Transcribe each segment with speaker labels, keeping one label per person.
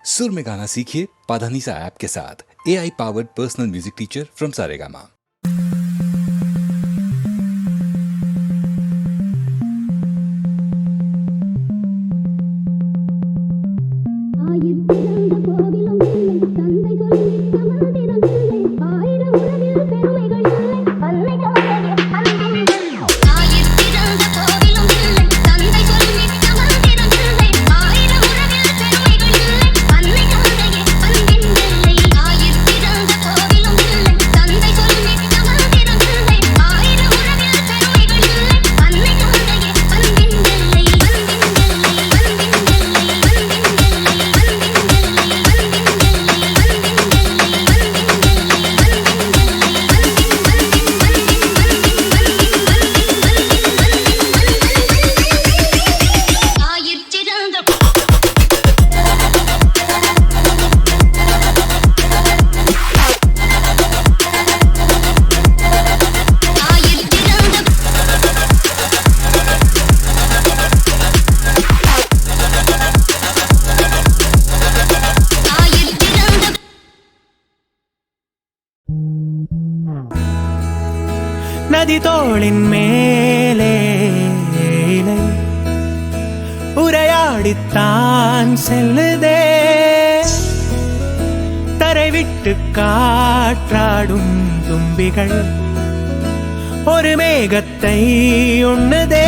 Speaker 1: सुर में गाना सीखिए पाधानीसा ऐप के साथ। AI powered personal music teacher from Saregama.
Speaker 2: நதி தோளின் மேலே உரையாடித்தான் செல்லுதே, தரை விட்டு காற்றாடும் தும்பிகள் ஒரு மேகத்தை உண்ணுதே.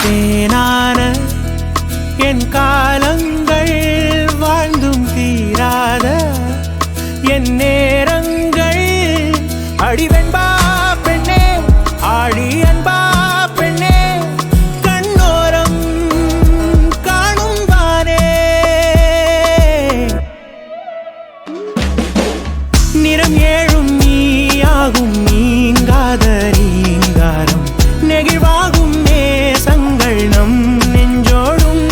Speaker 2: தேனான என் காலங்கள் வாழ்ந்தும் தீராத என் நேரங்கள் அடிவெண்பா பெண்ணே, ஆடி அன்பா பெண்ணே, கண்ணோரம் காணும் வானே. நிறம் ஏழும் நீயாகும் நீங்காத ரீங்காரம், நெகிழ்வாகும் நேசங்கள் நம் நெஞ்சோடும்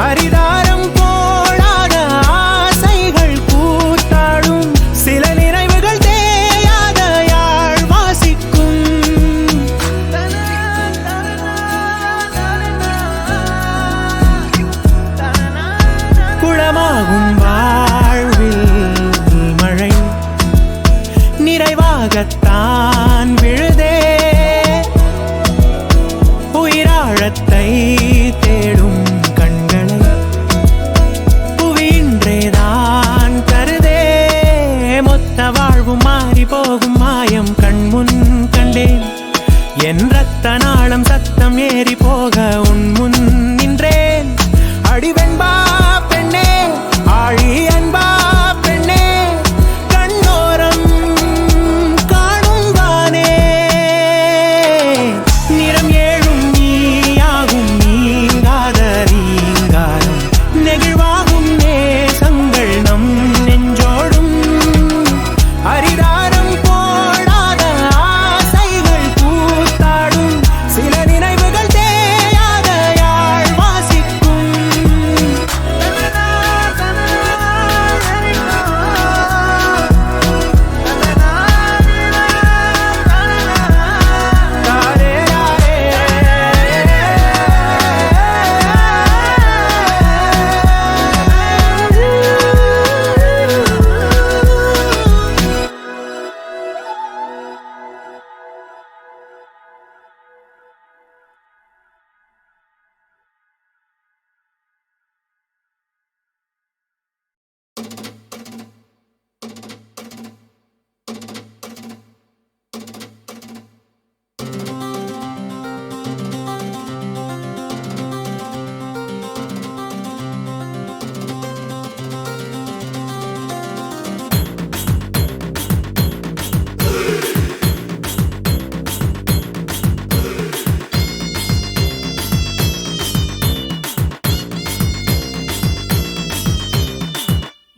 Speaker 2: அரிதாரம் போடாத ஆசைகள் கூத்தாடும் சில நினைவுகள் தேயாத யாழ் வாசிக்கும். குளமாகும் வாழ்வில் மழை நிறைவாகத்தான் விழுதே, உயிராழத்தை தேடும் கண்களை புவியின்றேதான் கருதே. மொத்த வாழ்வும் மாறி போகும் மாயம் கண்முன் கண்டேன், என் ரத்த நாளம் சத்தம் ஏறி போக உன் முன் நின்றேன். அடிவெண்பா பெண்ணே, ஆழி அன்பா பெண்ணே, கண்ணோரம் காணும் வானே. நிறம் ஏழும் நீயாகும் நீங்காத ரீங்காரம், நெகிழ்வாகும் நேசங்கள் நம் நெஞ்சோடும் அரிதாரம் போடாத ஆசைகள் கூத்தாடும் சில நினைவுகள் தேயாத யாழ் வாசிக்கும்.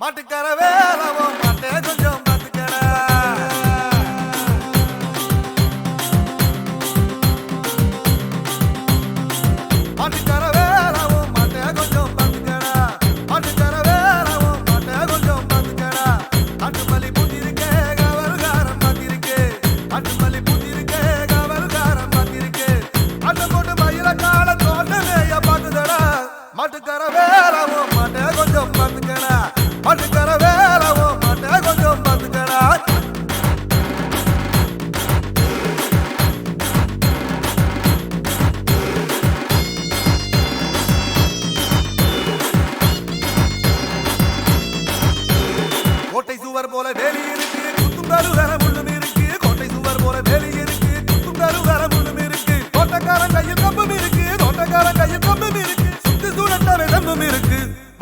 Speaker 3: மாட்டுக்கர வேலவோ மாட்டே கொஞ்சம் பார்த்துக்கடா, மாட்டுக்கர வேலவோ மாட்டே கொஞ்சம் பார்த்துக்கடா, மாட்டுக்கர வேலவோ மாட்டே கொஞ்சம் பார்த்துக்கடா. காட்டுமல்லி பூத்திருக்கே கவல்காரம் மாத்திருக்கே, காட்டுமல்லி பூத்திருக்கே கவல்காரம் மாத்திருக்கே. அட்டை போட்டு மயில கால தோட்டமேய பார்க்குதடா, மாட்டுக்கர வேலவோ மாட்டே கொஞ்சம்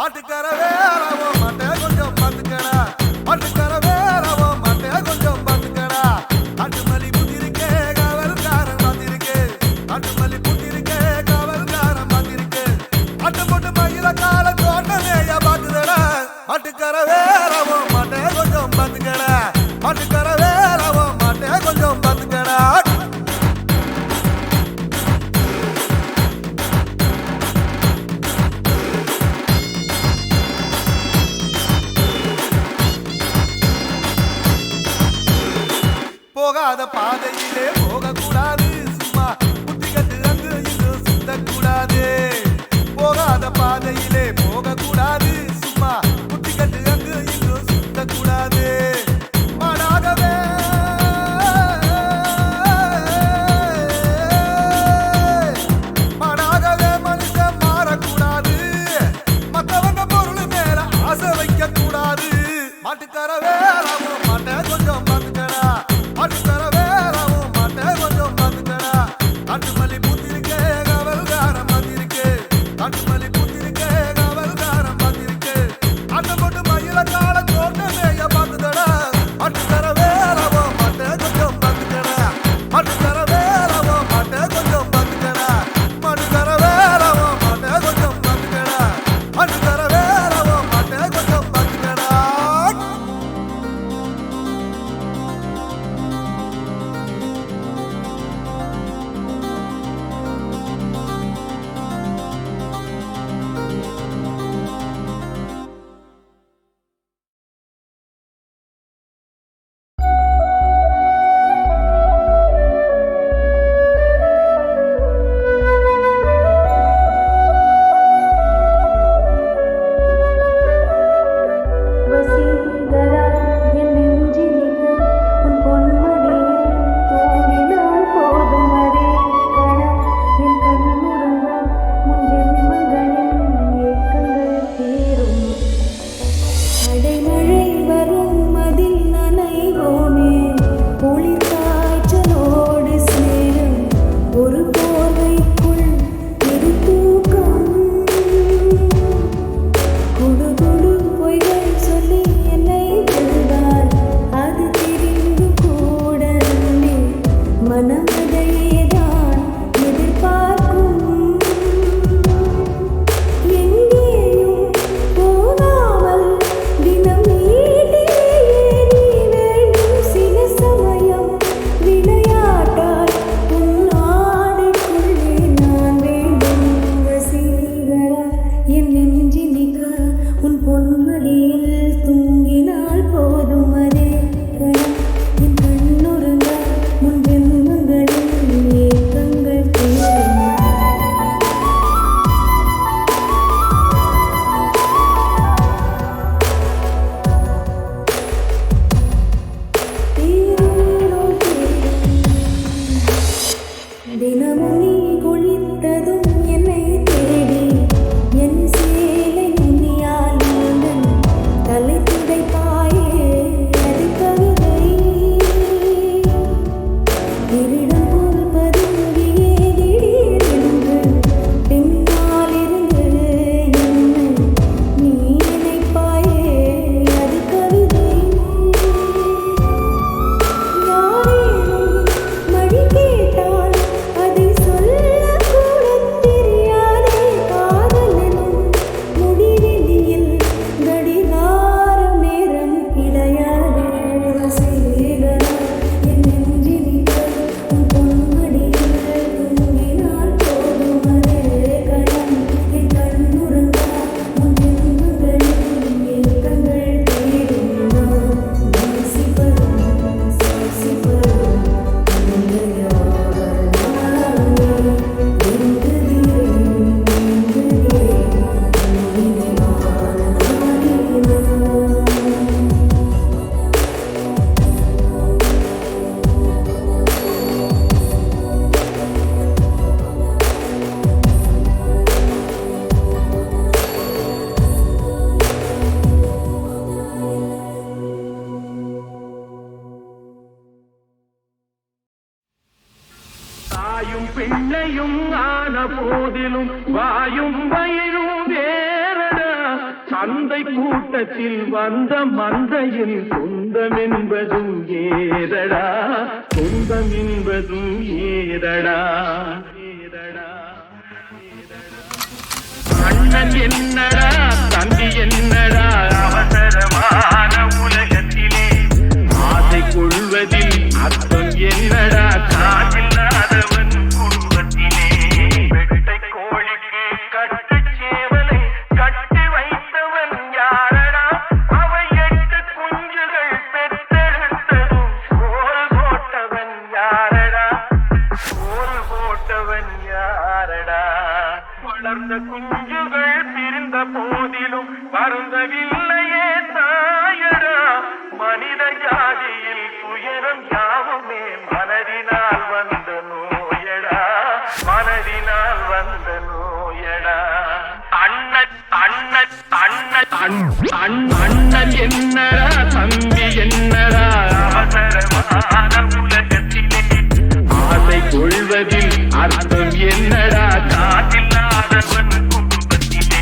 Speaker 3: ஆட்டுக்கர வேறவோ மாட்டே கொஞ்சம் பார்த்துக்கடா ஆட்டுக்கர வேறவோ மாட்டே கொஞ்சம் பார்த்துக்கடா காட்டுமல்லி புத்திருக்கே காவல்காரன் மாத்திருக்கே காட்டுமல்லி புத்திருக்கே காவல்காரன் மாத்திருக்கே ஆட்டு போட்டு மயில கால தோட்டமேய பாக்குதடா ஆட்டுக்கர வேறவோ மாட்டே கொஞ்சம் பார்த்துக்கடா ஆட்டுக்கர வேறவோ மாட்டே கொஞ்சம் பார்த்துக்கடா போகாத பாதையிலே போகக்கூடாது சும்மா புத்திகட்டு அங்கு இங்கு சுத்தக்கூடாது போகாத பாதையிலே போகக்கூடாது சும்மா புத்திகட்டு அங்கு இங்கு சுத்தக்கூடாது மாடாகவே மாடாகவே மனுஷன் மாறக்கூடாது மற்றவங்க பொருள் மேல ஆசை வைக்க கூடாது மாட்டுக்கார வேறாமோ மாட்டை கொஞ்சம் பார்த்துக்கடா ஆட்டுக்கர வேறவும் மாட்டே கொஞ்சம் பார்த்துக்கடா காட்டுமல்லி பூத்திருக்கே காவல்காரன் மாத்திருக்கே காட்டுமல்லி பூத்திருக்கே காவல்காரன் மாத்திருக்கே ஆட்டம் போட்டு மயில கால தோட்டமேய பார்த்துதடா ஆட்டுக்கர வேறவும் மாட்டே கொஞ்சம் பார்த்துக்கடா ஆட்டுக்கர வேறவும் மாட்டே கொஞ்சம் பார்த்துக்கடா மாட்டுக்கர வேறவும் மாட்டே கொஞ்சம் பார்த்துக்கடா ஆட்டுக்கர வேறவும் மாட்டே கொஞ்சம் பார்த்துக்கடா
Speaker 4: தாயும் பிள்ளையும் ஆன போதிலும் வாயும் வயிறும் வேறடா சந்தை கூட்டத்தில் வந்த மந்தையில் சொந்தம் என்பதும் ஏதடா, சொந்தம் என்பதும் ஏதடா. அண்ணன் என்னடா தம்பி என்னடா அவசரமான உலகத்திலே ஆசை கொள்வதில் அர்த்தம் என்னடா, காதில்லாதவன் குடும்பத்திலே வெட்டை கோழிக்கு கட்டு சேவலை கட்டி வைத்தவன் யாரடா, அவை 8 குஞ்சுகள் பெற்றெடுத்ததும் கோல் போட்டவன் யாரடா, கோல் போட்டவன் யாரடா. வளர்ந்த குஞ்சுகள் பிரிந்த போதிலும் வருந்தவில்லையே தாயடா, மனித ஜாதியில் துயரம் யாவுமே மனதினால் வந்த நோயடா, மனதினால் வந்த நோயடா. அண்ணன் அண்ணன் அண்ணன் அண்ணன் என்னடா தம்பி என்னடா அவசரமான உலகத்திலே ஆசை கொள்வதில் அர்த்தம் என்னடா, காதில்லாதவன் குடும்பத்திலே.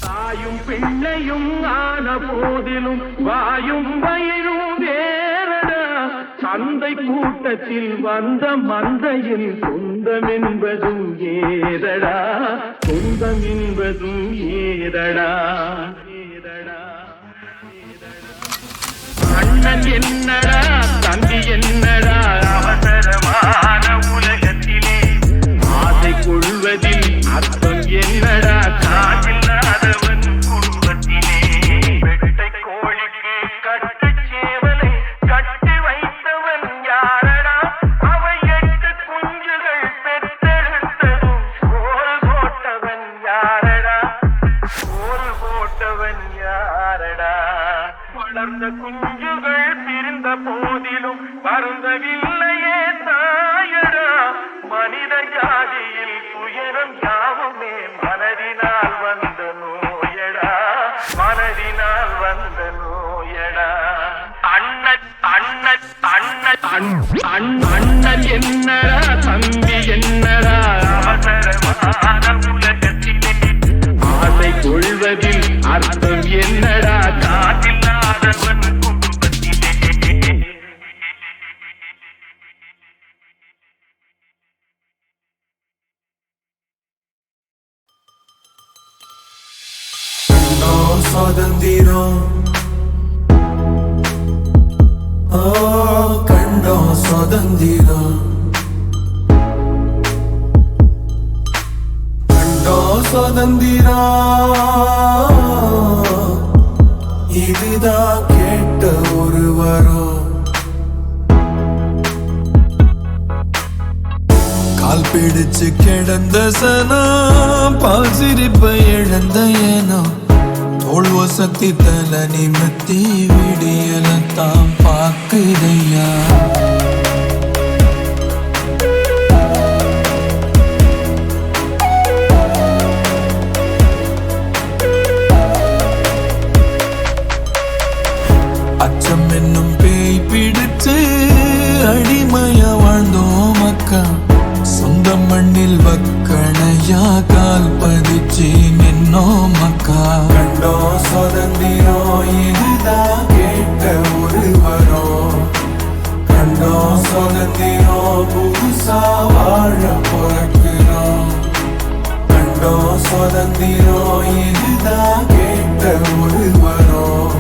Speaker 4: தாயும் பிள்ளையும் ஆன போதிலும் வாயும் வயிறும் வேறடா, சந்தை கூட்டத்தில் வந்த மந்தையில் சொந்தம் என்பதும் ஏதடா, சொந்தம் என்பதும் ஏதடா. அண்ணன் என்னடா தம்பி என்னடா அவசரமான உலகத்திலே ஆசை கொள்வதில் அர்த்தம் என்னடா, காதில்லாதவன் குடும்பத்திலே வெட்டை கோழிக்கு கட்டு சேவலை கட்டி வைத்தவன் யாரடா, அவை 8 குஞ்சுகள் பெற்றெடுத்ததும் கோல் போட்டவன் யாரடா, கோல் போட்டவன் யாரடா. வளர்ந்த குஞ்சுகள் பிரிந்த போதிலும் வருந்தவில்லையே தாயடா, மனித ஜாதியில் துயரம் யாவுமே மனதினால் வந்த நோயடா, மனதினால் வந்த நோயடா. அண்ணன் அண்ணன் அண்ணன் அண்ணன் என்னடா தம்பி என்னடா அவசரமான உலகத்திலே ஆசை கொள்வதில் அர்த்தம் என்னடா, காதில்லாதவன் குடும்பத்திலே.
Speaker 2: சுதந்திரம் கண்டோம் சுதந்திரம், கண்டோம் சுதந்திரம், இதுதான் கேட்ட ஒரு வரம். கால் பிடிச்சு கிடந்த சனம் பால் சிரிப்பை இழந்த ஏனோ, தோல் வசத்தி தல நிமித்தி விடியலத்தான் பாக்குதையா. அச்சம் என்னும் பேய் பிடிச்சு அடிமையா வாழ்ந்தோம் மக்கா, சொந்த மண்ணில் வக்கணையா கால் பதிச்சு நின்னோம் மக்கா. கண்டோம் சுதந்திரம், இதுதான் கேட்ட ஒரு வரம். கண்டோம் சுதந்திரம், புதுசா வாழ பிறக்கிறோம். கண்டோம் சுதந்திரம், இதுதான் கேட்ட ஒரு வரம்.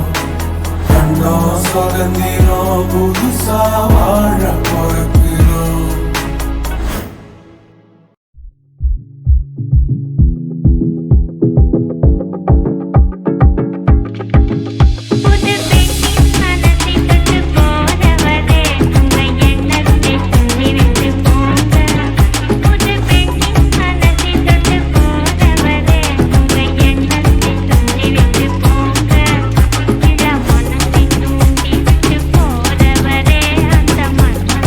Speaker 2: கண்டோம் சுதந்திரம், புதுசா வாழ பிறக்கிறோம்.
Speaker 5: போறவரே அந்த மண்ண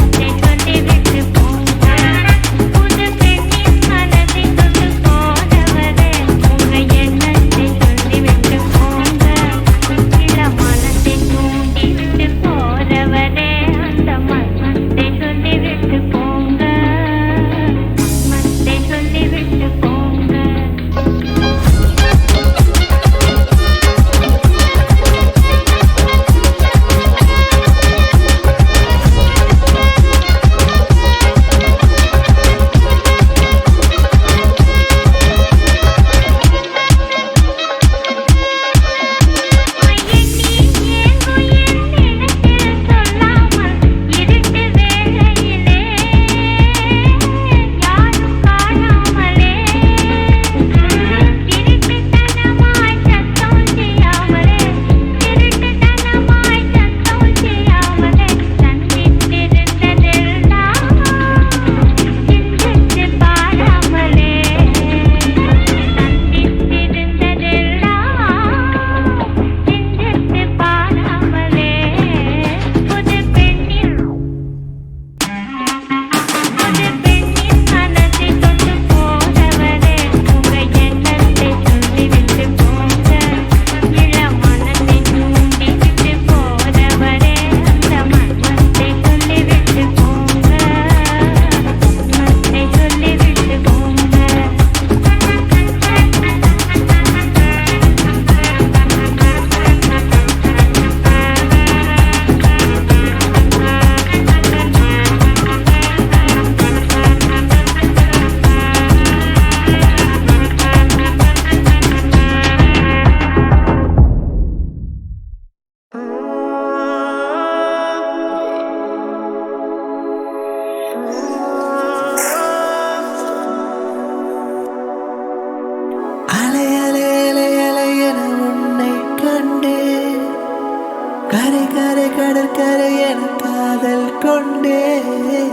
Speaker 5: கொண்டேன்.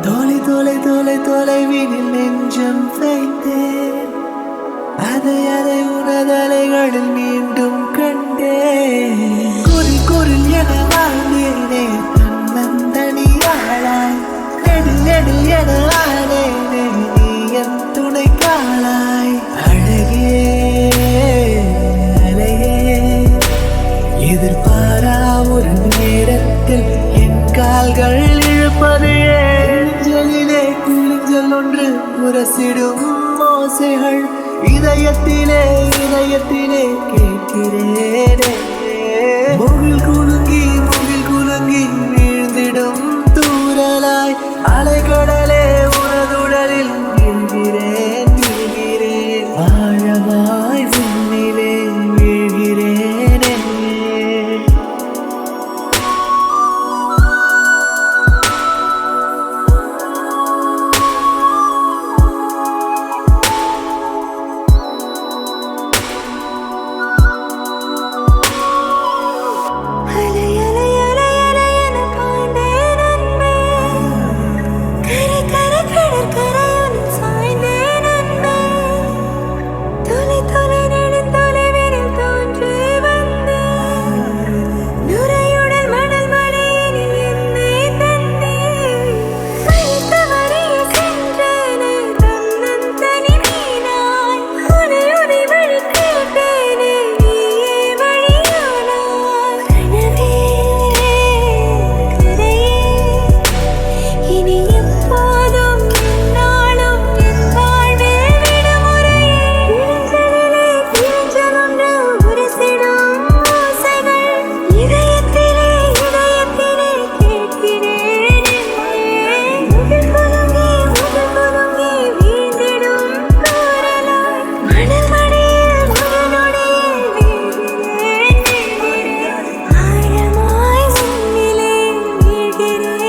Speaker 5: தொலை தொலை தொலை தொலைவினில் நெஞ்சம் வைத்தேன். அதை அதை உனதலைகளில் மீண்டும் கண்டேன். குரில் குரில் என வாழ்ந்தேனே தன்னந்தனியாளாய். நெடில் நெடில் என ஆனேனே நீ என் துணை காளாய். அழகே அலையே எதிர்பாரா ஒரு நேரத்தில் என் கால்கள் இழுப்பது ஏஞ்சலிலே குளிஞ்சல் ஒன்று புரசிடும் ஓசைகள் இதயத்திலே இதயத்திலே கேட்கிறேனே. முகில் குலுங்கி வீழ்ந்திடும் தூரலாய் அலைக்கடலே உனதுடலில் வீழ்கிறேன் வீழ்கிறேன். ஆழமாய் விண்ணிலே வீழ்கிறேனே.
Speaker 6: அலை அலை அலை அலை என பாய்ந்தேன் அன்பே. கரை கரை கடற்கரையுடன் சாய்ந்தேன் அன்பே. தொலை தொலை நெடுந்தொலைவினில் தோன்றி வந்தேன். நுரையுடல் மணல் மலையினில் என்னை தந்தேன். மறித்த வழியில் சென்றேனே தன்னந்தனி மீனாய். உனை உனை வழி கேட்டேனே நீயே வழியானாய். கனவே கரையே இனி எப்போதும் எந்நாளும் என் வாழ்வில் விடுமுறையே. இளஞ்சலிலே கிளிஞ்சலொன்று உரசிடும் ஓசைகள் இதயத்திலே இதயத்திலே கேட்கிறேனே. முகில் குலுங்கி வீழ்ந்திடும் தூறலாய் மணல் மடியில் ஒரு நொடியில் வீழ்கிறேன் வீழ்கிறேன். ஆழமாய் உன்னிலே வீழ்கிறேனே.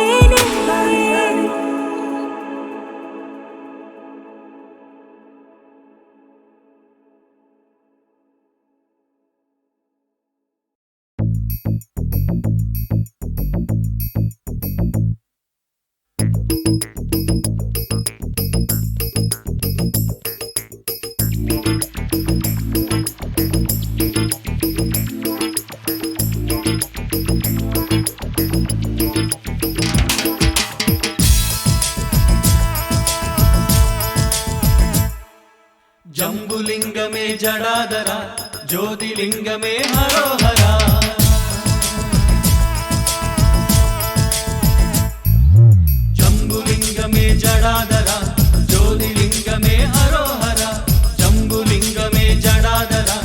Speaker 2: ஜம்புலிங்கமே ஜடாதரா ஜோதிலிங்கமே ஹரோஹரா. ஜம்புலிங்கமே ஜடாதரா ஜோதிலிங்கமே ஹரோஹரா. ஜம்புலிங்கமே ஜடாதரா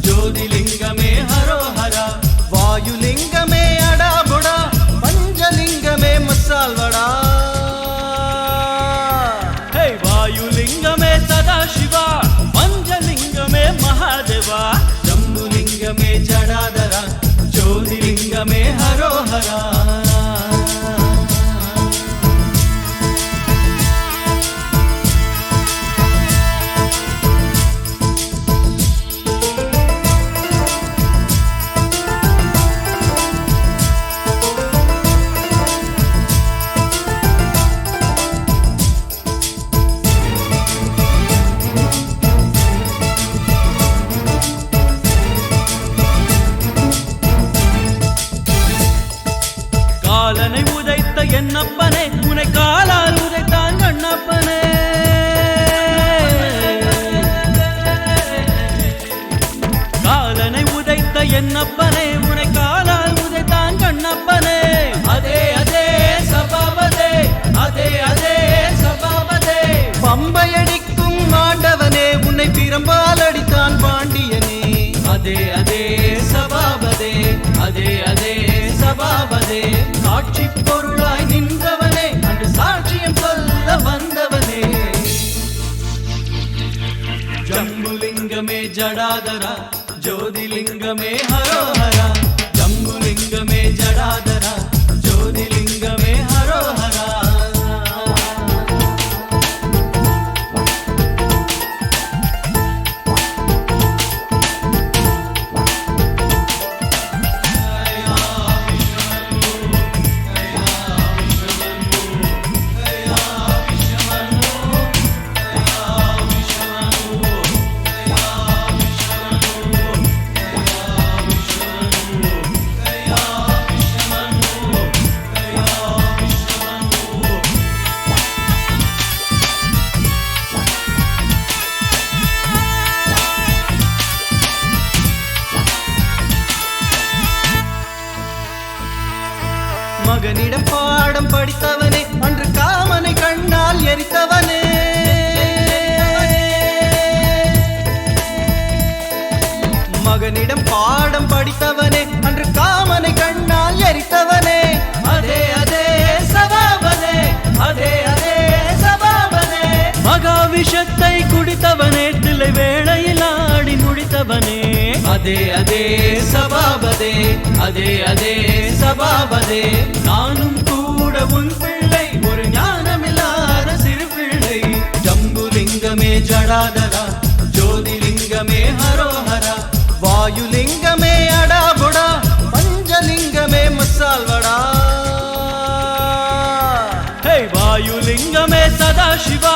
Speaker 2: ஜோதிலிங்கமே ஹரோஹரா. வாயுலிங்கமே அடாபுடா பஞ்சலிங்கமே மசால் வடா. ஹே வாயுலிங்கமே சதாசிவா பஞ்சலிங்கமே மகாதேவா. ஜம்புலிங்கமே ஜடாதரா ஜோதிலிங்கமே ஹரோஹரா. காலனை உதைத்த என்னப்பனே உனை காலால் உதைத்தான் கண்ணப்பனே. காலனை உதைத்த என்னப்பனே உனை காலால் உதைத்தான் கண்ணப்பனே. அதே அதே சபாபதே அதே அதே சபாபதே. பம்பையடிக்கும் ஆண்டவனே உன்னை பிரம்பால் அடித்தான் பாண்டியனே. அதே அதே சபாபதே அதே அதே சபாபதே. காட்சி பொருளாய் நின்றவனே அன்று சாட்சியம் சொல்ல வந்தவனே. ஜம்புலிங்கமே ஜடாதரா ஜோதிலிங்கமே ஹரோஹரா. ஜம்புலிங்கமே ஜடாதரா ஜோதிலிங்கமே ஹரோஹரா. படித்தவனே அன்று காமனை கண்ணால் எரித்தவனே மகனிடம் பாடம் படித்தவனே அன்று காமனை கண்ணால் எரித்தவனே அதே அதே சபாபதே அதே அதே சபாபதே மகாவிஷத்தை குடித்தவனே தில்லை வேளையில் ஆடி முடித்தவனே அதே அதே சபாபதே அதே அதே சபாபதே நானும் கூட உன் பிள்ளை ஒரு ஞானமில்லாத சிறு பிள்ளை ஜம்புலிங்கமே ஜடாதரா ஜோதிலிங்கமே ஹரோஹரா வாயுலிங்கமே அடாபுடா பஞ்சலிங்கமே மசால் வடா ஹே வாயுலிங்கமே சதாசிவா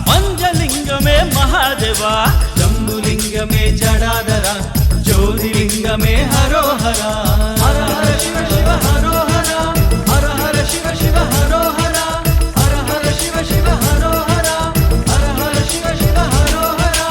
Speaker 2: பஞ்சலிங்கமே மகாதேவா ஜம்புலிங்கமே ஜடாதரா ஜோதிலிங்கமே ஹரோஹரா ஹர ஹர சிவ சிவ ஹரோஹரா ஹர ஹர சிவ சிவ ஹரோஹரா ஹர ஹர சிவ சிவ ஹரோஹரா ஹர ஹர சிவ சிவ ஹரோஹரா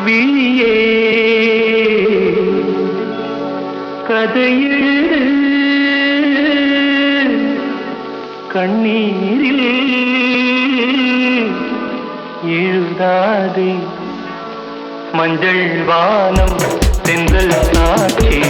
Speaker 4: விழியே கதையெழு கண்ணீரில் எழுதாதே மஞ்சள் வானம் தென்றல் சாட்சி